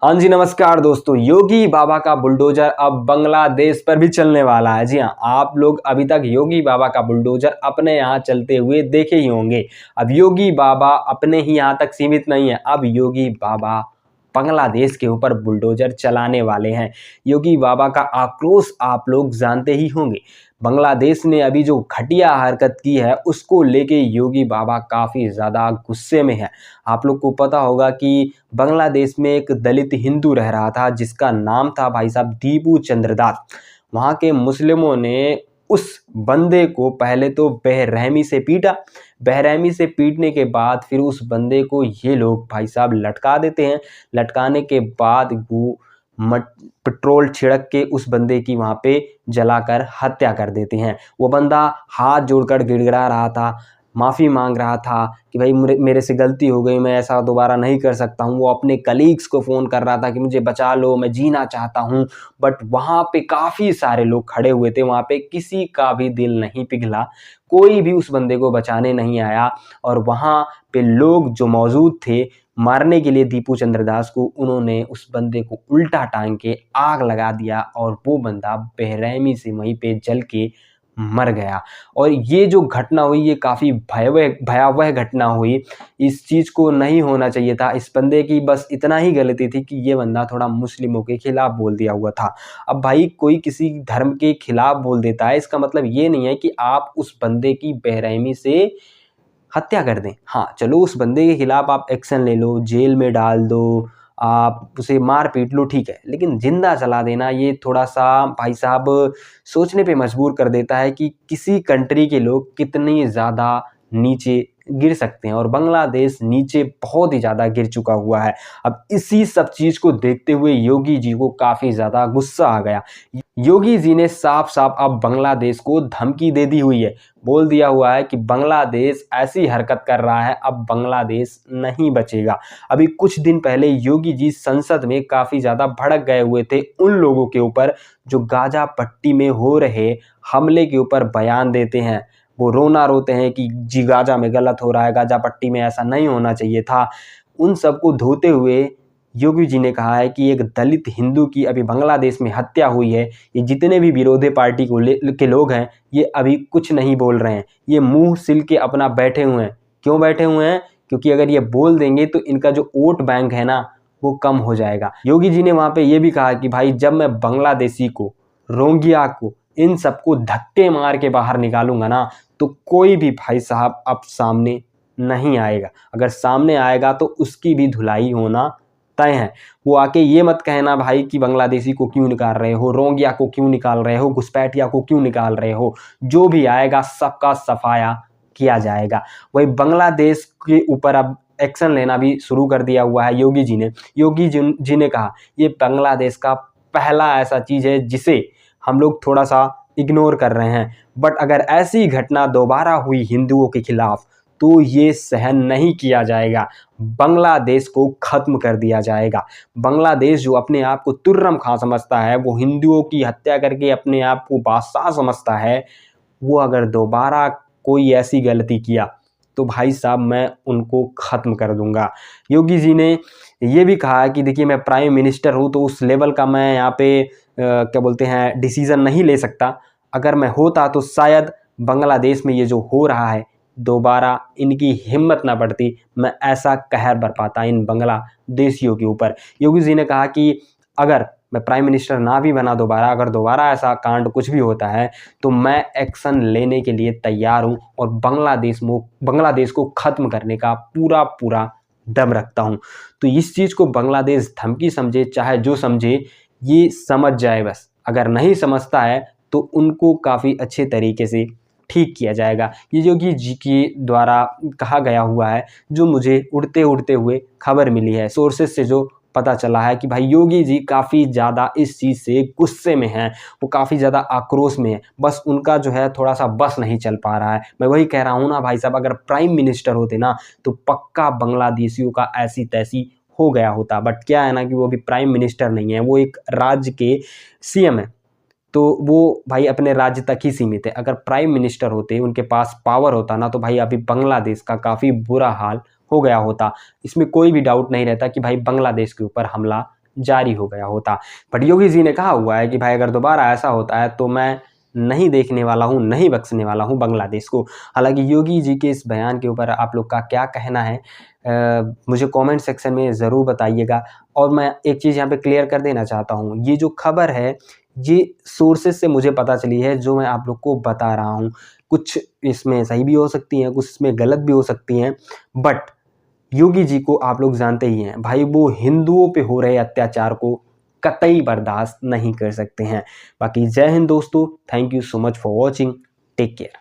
हाँ जी, नमस्कार दोस्तों। योगी बाबा का बुलडोजर अब बांग्लादेश पर भी चलने वाला है। जी हाँ, आप लोग अभी तक योगी बाबा का बुलडोजर अपने यहाँ चलते हुए देखे ही होंगे। अब योगी बाबा अपने ही यहाँ तक सीमित नहीं है, अब योगी बाबा बांग्लादेश के ऊपर बुलडोजर चलाने वाले हैं। योगी बाबा का आक्रोश आप लोग जानते ही होंगे। बांग्लादेश ने अभी जो घटिया हरकत की है उसको लेके योगी बाबा काफ़ी ज़्यादा गुस्से में है। आप लोग को पता होगा कि बांग्लादेश में एक दलित हिंदू रह रहा था जिसका नाम था भाई साहब दीपू चंद्रदास। वहाँ के मुस्लिमों ने उस बंदे को पहले तो बेरहमी से पीटा। बेरहमी से पीटने के बाद फिर उस बंदे को ये लोग भाई साहब लटका देते हैं। लटकाने के बाद वो पेट्रोल छिड़क के उस बंदे की वहाँ पे जलाकर हत्या कर देते हैं। वो बंदा हाथ जोड़कर गिड़गिड़ा रहा था, माफ़ी मांग रहा था कि भाई मेरे से गलती हो गई, मैं ऐसा दोबारा नहीं कर सकता हूँ। वो अपने कलीग्स को फ़ोन कर रहा था कि मुझे बचा लो, मैं जीना चाहता हूँ। बट वहाँ पे काफ़ी सारे लोग खड़े हुए थे, वहाँ पे किसी का भी दिल नहीं पिघला, कोई भी उस बंदे को बचाने नहीं आया। और वहाँ पे लोग जो मौजूद थे मारने के लिए दीपू चंद्रदास को, उन्होंने उस बंदे को उल्टा टांग के आग लगा दिया और वो बंदा बेरहमी से वहीं पे जल के मर गया। और ये जो घटना हुई ये काफ़ी भयावह घटना हुई। इस चीज़ को नहीं होना चाहिए था। इस बंदे की बस इतना ही गलती थी कि ये बंदा थोड़ा मुस्लिमों के खिलाफ बोल दिया हुआ था। अब भाई कोई किसी धर्म के खिलाफ बोल देता है, इसका मतलब ये नहीं है कि आप उस बंदे की बेरहमी से हत्या कर दें। हाँ, चलो उस बंदे के खिलाफ आप एक्शन ले लो, जेल में डाल दो, आप उसे मार पीट लो, ठीक है। लेकिन ज़िंदा जला देना ये थोड़ा-सा भाई साहब सोचने पे मजबूर कर देता है कि किसी कंट्री के लोग कितनी ज़्यादा नीचे गिर सकते हैं। और बांग्लादेश नीचे बहुत ही ज़्यादा गिर चुका हुआ है। अब इसी सब चीज़ को देखते हुए योगी जी को काफ़ी ज़्यादा गुस्सा आ गया। योगी जी ने साफ-साफ अब बांग्लादेश को धमकी दे दी हुई है। बोल दिया हुआ है कि बांग्लादेश ऐसी हरकत कर रहा है, अब बांग्लादेश नहीं बचेगा। अभी कुछ दिन पहले योगी जी संसद में काफ़ी ज़्यादा भड़क गए हुए थे उन लोगों के ऊपर जो गाज़ा पट्टी में हो रहे हमले के ऊपर बयान देते हैं। वो रोना रोते हैं कि जी गाज़ा में गलत हो रहा है, गाज़ा पट्टी में ऐसा नहीं होना चाहिए था। उन सबको धोते हुए योगी जी ने कहा है कि एक दलित हिंदू की अभी बांग्लादेश में हत्या हुई है। ये जितने भी विरोधी पार्टी के लोग हैं, ये अभी कुछ नहीं बोल रहे हैं। ये मुँह सिल के अपना बैठे हुए हैं। क्यों बैठे हुए हैं? क्योंकि अगर ये बोल देंगे तो इनका जो वोट बैंक है ना, वो कम हो जाएगा। योगी जी ने वहाँ पे ये भी कहा कि भाई जब मैं बांग्लादेशी को, रोहिंग्या को, इन सबको धक्के मार के बाहर निकालूंगा ना, तो कोई भी भाई साहब अब सामने नहीं आएगा। अगर सामने आएगा तो उसकी भी धुलाई होना तय है। वो आके ये मत कहना भाई कि बांग्लादेशी को क्यों निकाल रहे हो, रोहिंग्या को क्यों निकाल रहे हो, घुसपैठिया को क्यों निकाल रहे हो। जो भी आएगा सबका सफाया किया जाएगा। वही बांग्लादेश के ऊपर अब एक्शन लेना भी शुरू कर दिया हुआ है योगी जी ने। योगी जी ने कहा ये बांग्लादेश का पहला ऐसा चीज़ है जिसे हम लोग थोड़ा सा इग्नोर कर रहे हैं। बट अगर ऐसी घटना दोबारा हुई हिंदुओं के खिलाफ तो ये सहन नहीं किया जाएगा। बांग्लादेश को ख़त्म कर दिया जाएगा। बांग्लादेश जो अपने आप को तुर्रम खां समझता है, वो हिंदुओं की हत्या करके अपने आप को बादशाह समझता है, वो अगर दोबारा कोई ऐसी गलती किया तो भाई साहब मैं उनको ख़त्म कर दूंगा। योगी जी ने ये भी कहा है कि देखिए मैं प्राइम मिनिस्टर हूँ तो उस लेवल का मैं यहाँ पे क्या बोलते हैं डिसीज़न नहीं ले सकता। अगर मैं होता तो शायद बांग्लादेश में ये जो हो रहा है दोबारा इनकी हिम्मत ना बढ़ती, मैं ऐसा कहर बरपाता इन बांग्लादेशियों के ऊपर। योगी जी ने कहा कि अगर मैं प्राइम मिनिस्टर ना भी बना दोबारा, अगर दोबारा ऐसा कांड कुछ भी होता है तो मैं एक्शन लेने के लिए तैयार हूँ और बांग्लादेश को ख़त्म करने का पूरा दम रखता हूँ। तो इस चीज़ को बांग्लादेश धमकी समझे चाहे जो समझे, ये समझ जाए बस। अगर नहीं समझता है तो उनको काफ़ी अच्छे तरीके से ठीक किया जाएगा। ये योगी जी के द्वारा कहा गया हुआ है, जो मुझे उड़ते हुए खबर मिली है, सोर्सेस से जो पता चला है कि भाई योगी जी काफ़ी ज़्यादा इस चीज़ से गुस्से में हैं, वो काफ़ी ज़्यादा आक्रोश में हैं। बस उनका जो है थोड़ा-सा बस नहीं चल पा रहा है। मैं वही कह रहा हूँ ना भाई साहब, अगर प्राइम मिनिस्टर होते ना तो पक्का बांग्लादेशियों का ऐसी-तैसी हो गया होता। बट क्या है ना कि वो अभी प्राइम मिनिस्टर नहीं है, वो एक राज्य के सीएम हैं। तो वो भाई अपने राज्य तक ही सीमित है। अगर प्राइम मिनिस्टर होते, उनके पास पावर होता ना, तो भाई अभी बांग्लादेश का काफ़ी बुरा हाल हो गया होता। इसमें कोई भी डाउट नहीं रहता कि भाई बांग्लादेश के ऊपर हमला जारी हो गया होता। बट योगी जी ने कहा हुआ है कि भाई अगर दोबारा ऐसा होता है तो मैं नहीं देखने वाला हूँ, नहीं बख्शने वाला हूँ बांग्लादेश को। हालांकि योगी जी के इस बयान के ऊपर आप लोग का क्या कहना है मुझे कमेंट सेक्शन में ज़रूर बताइएगा। और मैं एक चीज़ यहाँ पे क्लियर कर देना चाहता हूँ, ये जो खबर है ये सोर्सेज से मुझे पता चली है, जो मैं आप लोग को बता रहा हूँ। कुछ इसमें सही भी हो सकती हैं, कुछ इसमें गलत भी हो सकती हैं, बट योगी जी को आप लोग जानते ही हैं भाई, वो हिंदुओं पे हो रहे अत्याचार को कतई बर्दाश्त नहीं कर सकते हैं। बाकी जय हिंद दोस्तों, thank you so much for watching, take care.